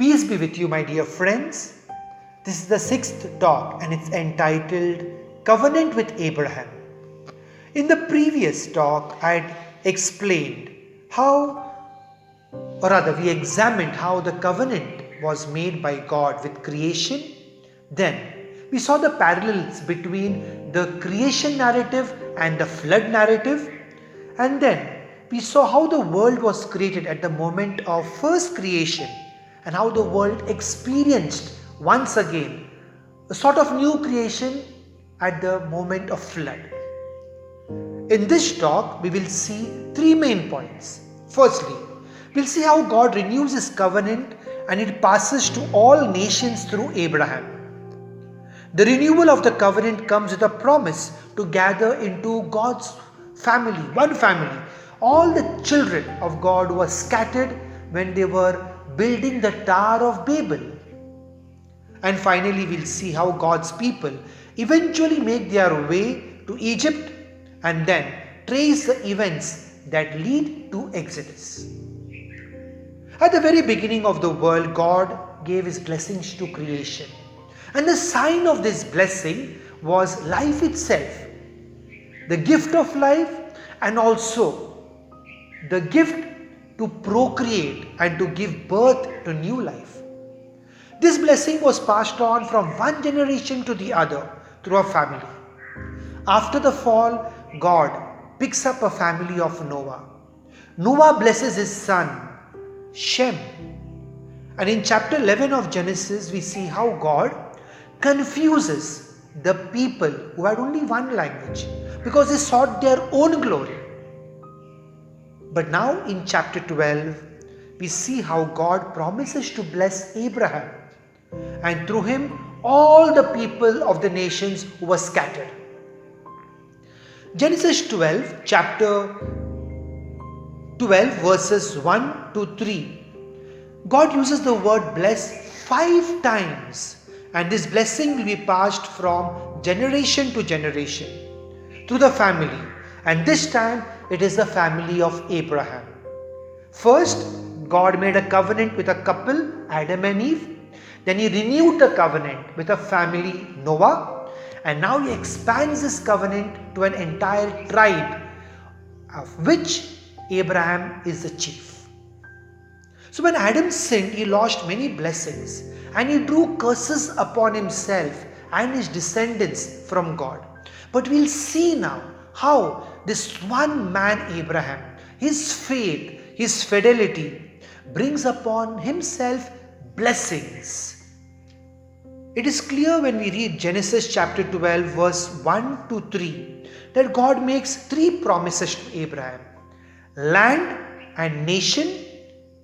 Peace be with you, my dear friends. This is the sixth talk and it's entitled Covenant with Abraham. In the previous talk, I had explained we examined how the covenant was made by God with creation. Then we saw the parallels between the creation narrative and the flood narrative. And then we saw how the world was created at the moment of first creation and how the world experienced once again a sort of new creation at the moment of flood. In this talk, we will see three main points. Firstly, we'll see how God renews His covenant and it passes to all nations through Abraham. The renewal of the covenant comes with a promise to gather into God's family, one family, all the children of God who were scattered when they were building the Tower of Babel. And finally, we'll see how God's people eventually make their way to Egypt and then trace the events that lead to Exodus. At the very beginning of the world, God gave His blessings to creation. And the sign of this blessing was life itself, the gift of life and also the gift to procreate and to give birth to new life. This blessing was passed on from one generation to the other through a family. After the fall, God picks up a family of Noah. Noah blesses his son, Shem. And in chapter 11 of Genesis, we see how God confuses the people who had only one language because they sought their own glory. But now in chapter 12, we see how God promises to bless Abraham and through him all the people of the nations who were scattered. Genesis 12, chapter 12 verses 1 to 3. God uses the word bless 5 times and this blessing will be passed from generation to generation to the family, and this time it is the family of Abraham. First, God made a covenant with a couple, Adam and Eve. Then He renewed the covenant with a family, Noah. And now He expands this covenant to an entire tribe, of which Abraham is the chief. So when Adam sinned, he lost many blessings and he drew curses upon himself and his descendants from God. But we'll see now how this one man Abraham, his faith, his fidelity brings upon himself blessings. It is clear when we read Genesis chapter 12 verse 1 to 3 that God makes 3 promises to Abraham: land and nation,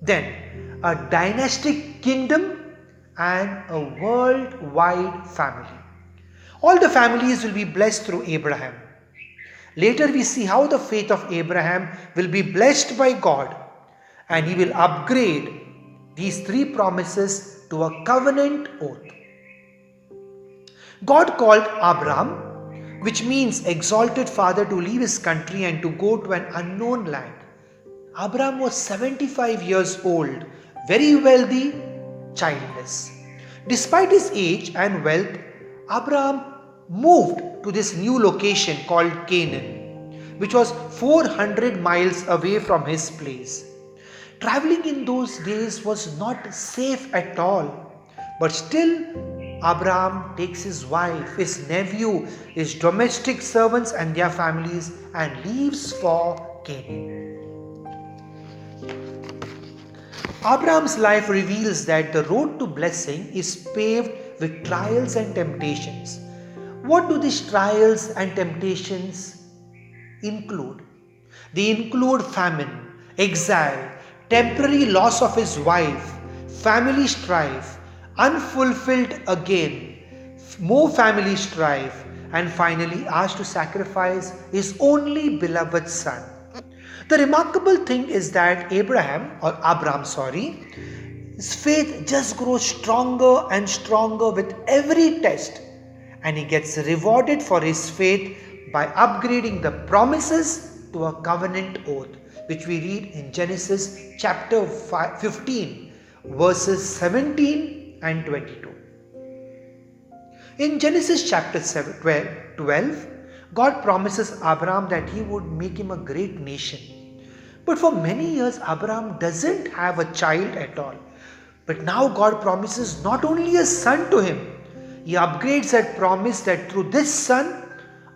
then a dynastic kingdom and a worldwide family. All the families will be blessed through Abraham. Later we see how the faith of Abraham will be blessed by God and he will upgrade these 3 promises to a covenant oath. God called Abram, which means exalted father, to leave his country and to go to an unknown land. Abram was 75 years old, very wealthy, childless. Despite his age and wealth, Abram moved to this new location called Canaan, which was 400 miles away from his place. Traveling in those days was not safe at all, but still Abraham takes his wife, his nephew, his domestic servants and their families and leaves for Canaan. Abraham's life reveals that the road to blessing is paved with trials and temptations. What do these trials and temptations include? They include famine, exile, temporary loss of his wife, family strife, unfulfilled again, more family strife, and finally asked to sacrifice his only beloved son. The remarkable thing is that Abram, his faith just grows stronger and stronger with every test, and he gets rewarded for his faith by upgrading the promises to a covenant oath, which we read in Genesis chapter 15 verses 17 and 22. In Genesis chapter 12, God promises Abraham that he would make him a great nation. But for many years, Abraham doesn't have a child at all. But now God promises not only a son to him, he upgrades that promise that through this son,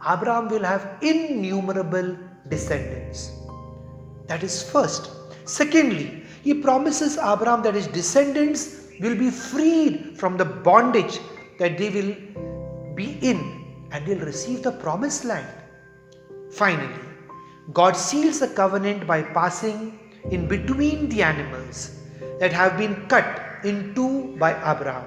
Abraham will have innumerable descendants. That is first. Secondly, he promises Abraham that his descendants will be freed from the bondage that they will be in, and they'll receive the promised land. Finally, God seals the covenant by passing in between the animals that have been cut in two by Abraham.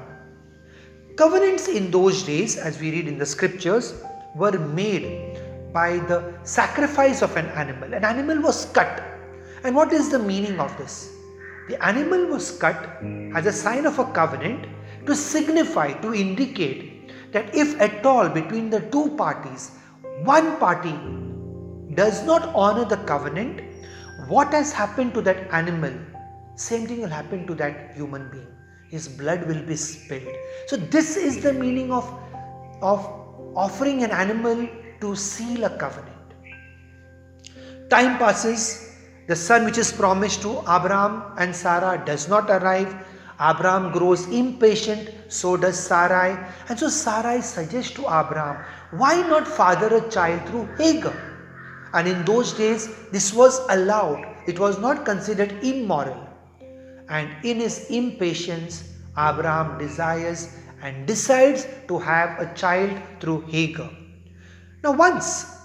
Covenants in those days, as we read in the scriptures, were made by the sacrifice of an animal. An animal was cut. And what is the meaning of this? The animal was cut as a sign of a covenant to signify, to indicate that if at all between the two parties, one party does not honor the covenant, what has happened to that animal, same thing will happen to that human being. His blood will be spilled. So this is the meaning of offering an animal to seal a covenant. Time passes. The son which is promised to Abraham and Sarah does not arrive. Abraham grows impatient, so does Sarai. And so Sarai suggests to Abraham, why not father a child through Hagar? And in those days, this was allowed. It was not considered immoral. And in his impatience, Abraham desires and decides to have a child through Hagar. Now once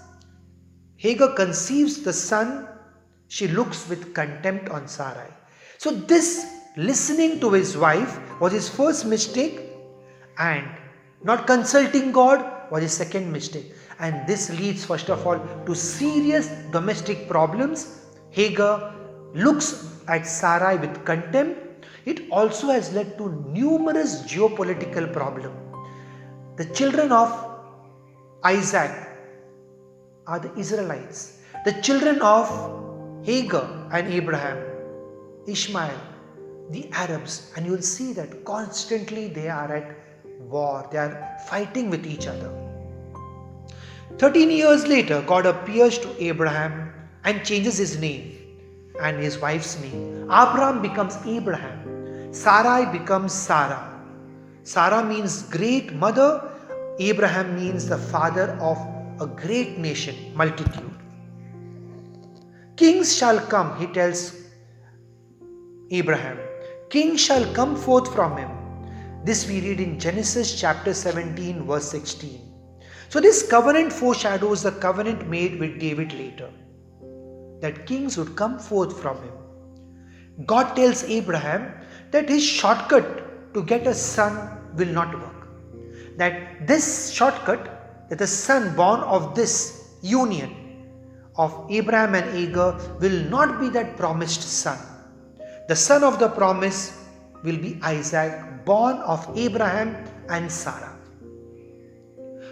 Hagar conceives the son, she looks with contempt on Sarai. So this listening to his wife was his first mistake, and not consulting God was his second mistake. And this leads first of all to serious domestic problems. Hagar looks at Sarai with contempt. It also has led to numerous geopolitical problems. The children of Isaac are the Israelites. The children of Hagar and Abraham, Ishmael, the Arabs, and you will see that constantly they are at war, they are fighting with each other. 13 years later, God appears to Abraham and changes his name and his wife's name. Abraham becomes Abraham, Sarai becomes Sarah. Sarah means great mother, Abraham means the father of a great nation, multitude. Kings shall come, he tells Abraham. Kings shall come forth from him. This we read in Genesis chapter 17 verse 16. So this covenant foreshadows the covenant made with David later, that kings would come forth from him. God tells Abraham that his shortcut to get a son will not work. That this shortcut, that the son born of this union of Abraham and Hagar will not be that promised son. The son of the promise will be Isaac, born of Abraham and Sarah.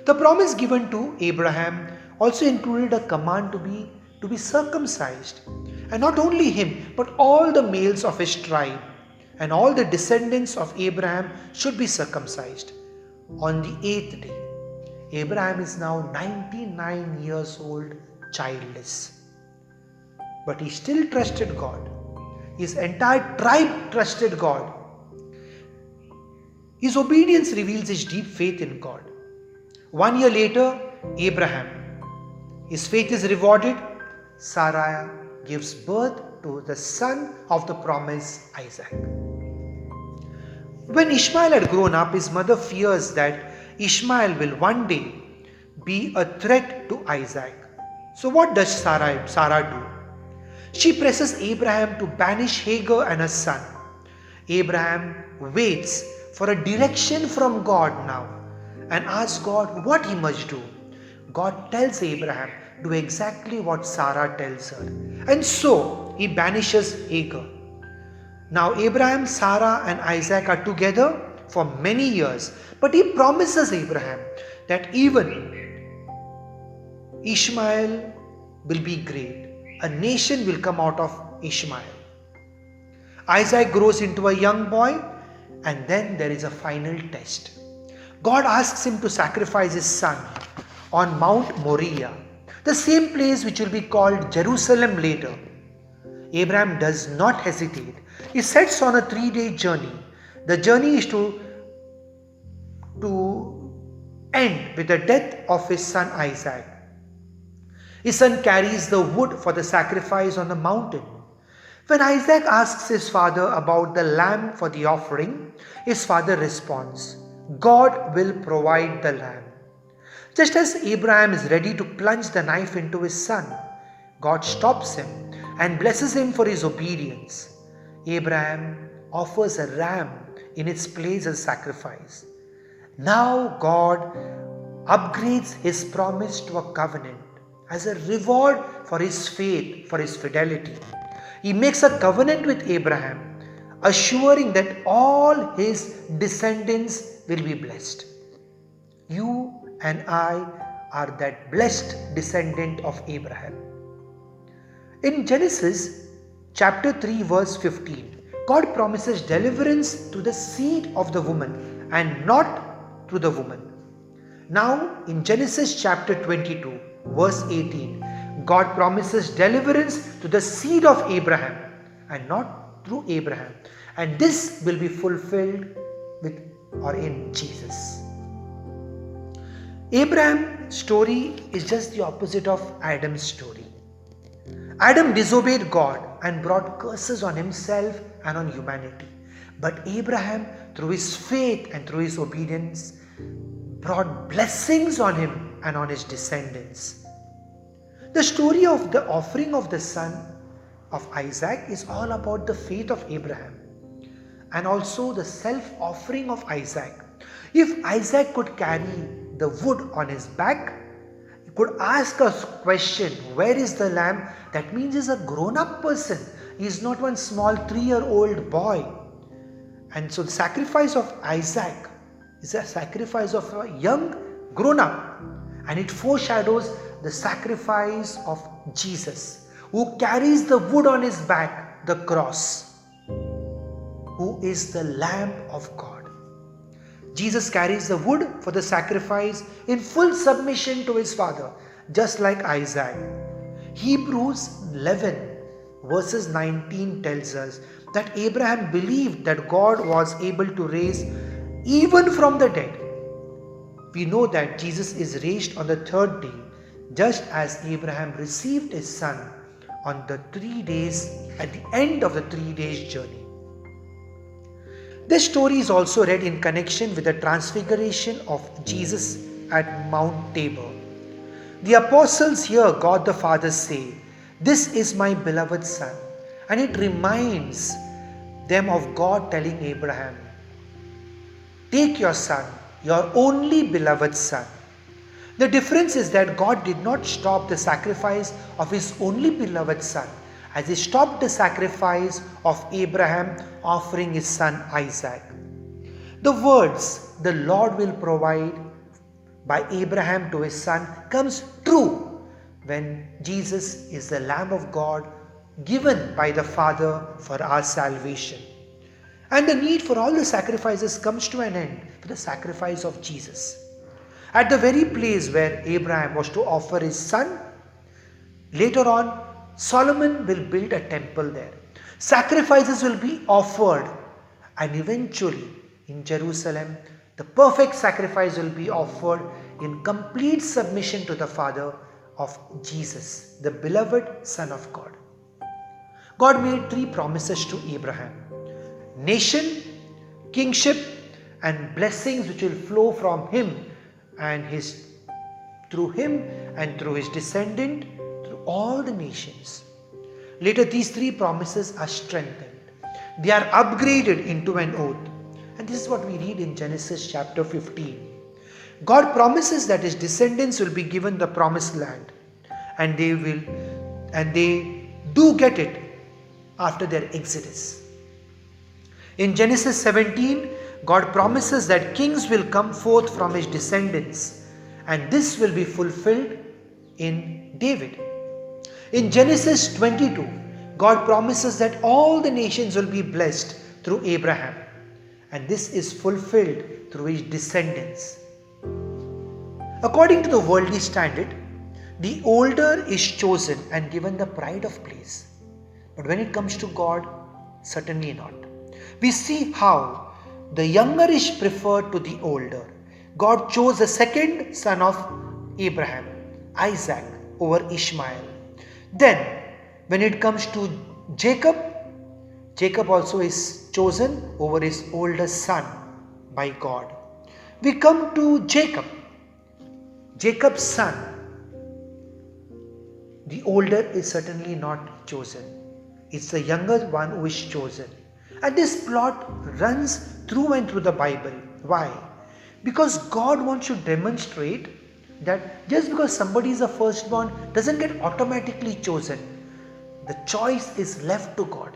The promise given to Abraham also included a command to be circumcised. And not only him, but all the males of his tribe and all the descendants of Abraham should be circumcised. On the 8th day, Abraham is now 99 years old, childless. But he still trusted God. His entire tribe trusted God. His obedience reveals his deep faith in God. 1 year later, Abraham, his faith is rewarded. Sarah gives birth to the son of the promise, Isaac. When Ishmael had grown up, his mother fears that Ishmael will one day be a threat to Isaac. So what does Sarah do? She presses Abraham to banish Hagar and her son. Abraham waits for a direction from God now and asks God what he must do. God tells Abraham, do exactly what Sarah tells her. And so he banishes Hagar. Now Abraham, Sarah and Isaac are together for many years. But he promises Abraham that even Ishmael will be great. A nation will come out of Ishmael. Isaac grows into a young boy, and then there is a final test. God asks him to sacrifice his son on Mount Moriah, the same place which will be called Jerusalem later. Abraham does not hesitate. He sets on a 3-day journey. The journey is to end with the death of his son Isaac. His son carries the wood for the sacrifice on the mountain. When Isaac asks his father about the lamb for the offering, his father responds, God will provide the lamb. Just as Abraham is ready to plunge the knife into his son, God stops him and blesses him for his obedience. Abraham offers a ram in its place as sacrifice. Now God upgrades his promise to a covenant as a reward for his faith, for his fidelity. He makes a covenant with Abraham, assuring that all his descendants will be blessed. You and I are that blessed descendant of Abraham. In Genesis chapter 3 verse 15, God promises deliverance through the seed of the woman and not through the woman. Now in Genesis chapter 22 verse 18, God promises deliverance to the seed of Abraham and not through Abraham. And this will be fulfilled with or in Jesus. Abraham's story is just the opposite of Adam's story. Adam disobeyed God and brought curses on himself and on humanity. But Abraham, through his faith and through his obedience, brought blessings on him and on his descendants. The story of the offering of the son of Isaac is all about the faith of Abraham and also the self-offering of Isaac. If Isaac could carry the wood on his back, he could ask a question, where is the lamb? That means he's a grown-up person. He is not one small 3-year-old boy. And so the sacrifice of Isaac is a sacrifice of a young grown-up. And it foreshadows the sacrifice of Jesus, who carries the wood on his back, the cross, who is the Lamb of God. Jesus carries the wood for the sacrifice in full submission to his Father, just like Isaac. Hebrews 11 verses 19 tells us that Abraham believed that God was able to raise even from the dead. We know that Jesus is raised on the 3rd day, just as Abraham received his son on the 3 days at the end of the 3 days journey. This story is also read in connection with the transfiguration of Jesus at Mount Tabor. The apostles hear God the Father say, "This is my beloved son," and it reminds them of God telling Abraham, "Take your son, your only beloved son." The difference is that God did not stop the sacrifice of his only beloved son, as he stopped the sacrifice of Abraham offering his son Isaac. The words, "the Lord will provide," by Abraham to his son comes true when Jesus is the Lamb of God given by the Father for our salvation. And the need for all the sacrifices comes to an end with the sacrifice of Jesus. At the very place where Abraham was to offer his son, later on Solomon will build a temple there. Sacrifices will be offered, and eventually in Jerusalem the perfect sacrifice will be offered in complete submission to the Father of Jesus, the beloved Son of God. God made 3 promises to Abraham: nation, kingship, and blessings which will flow from him and through him and through his descendant through all the nations. Later these 3 promises are strengthened. They are upgraded into an oath. And this is what we read in Genesis chapter 15. God promises that his descendants will be given the promised land, and they do get it after their exodus. In Genesis 17, God promises that kings will come forth from his descendants, and this will be fulfilled in David. In Genesis 22, God promises that all the nations will be blessed through Abraham. And this is fulfilled through his descendants. According to the worldly standard, the older is chosen and given the pride of place. But when it comes to God, certainly not. We see how the younger is preferred to the older. God chose the second son of Abraham, Isaac, over Ishmael. Then, when it comes to Jacob, Jacob also is chosen over his older son by God. We come to Jacob, Jacob's son. The older is certainly not chosen. It's the younger one who is chosen. And this plot runs through and through the Bible. Why? Because God wants to demonstrate that just because somebody is a firstborn doesn't get automatically chosen. The choice is left to God.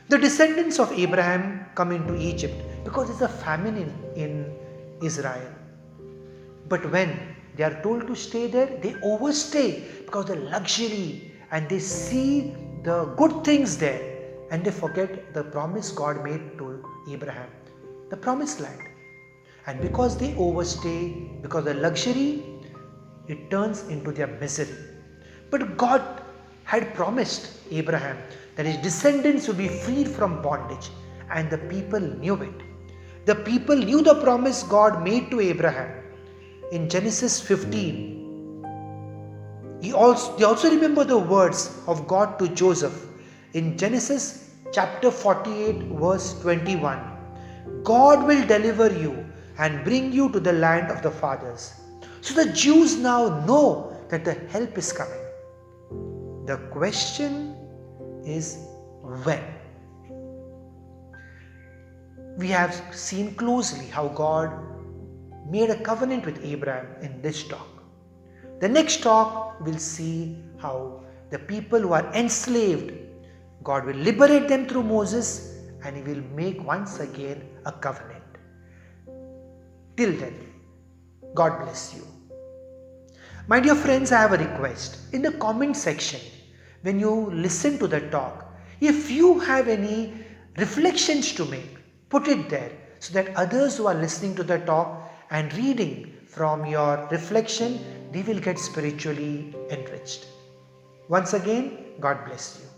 The descendants of Abraham come into Egypt because there's a famine in Israel. But when they are told to stay there, they overstay because of the luxury and they see the good things there and they forget the promise God made to Abraham, the promised land. And because they overstay, because of the luxury, it turns into their misery. But God had promised Abraham that his descendants would be freed from bondage, and the people knew it. The people knew the promise God made to Abraham. In Genesis 15, they also remember the words of God to Joseph. In Genesis chapter 48 verse 21, God will deliver you and bring you to the land of the fathers. So the Jews now know that the help is coming. The question is when. We have seen closely how God made a covenant with Abraham in this talk. The next talk we'll see how the people who are enslaved, God will liberate them through Moses and he will make once again a covenant. Till then, God bless you. My dear friends, I have a request. In the comment section, when you listen to the talk, if you have any reflections to make, put it there so that others who are listening to the talk and reading from your reflection, they will get spiritually enriched. Once again, God bless you.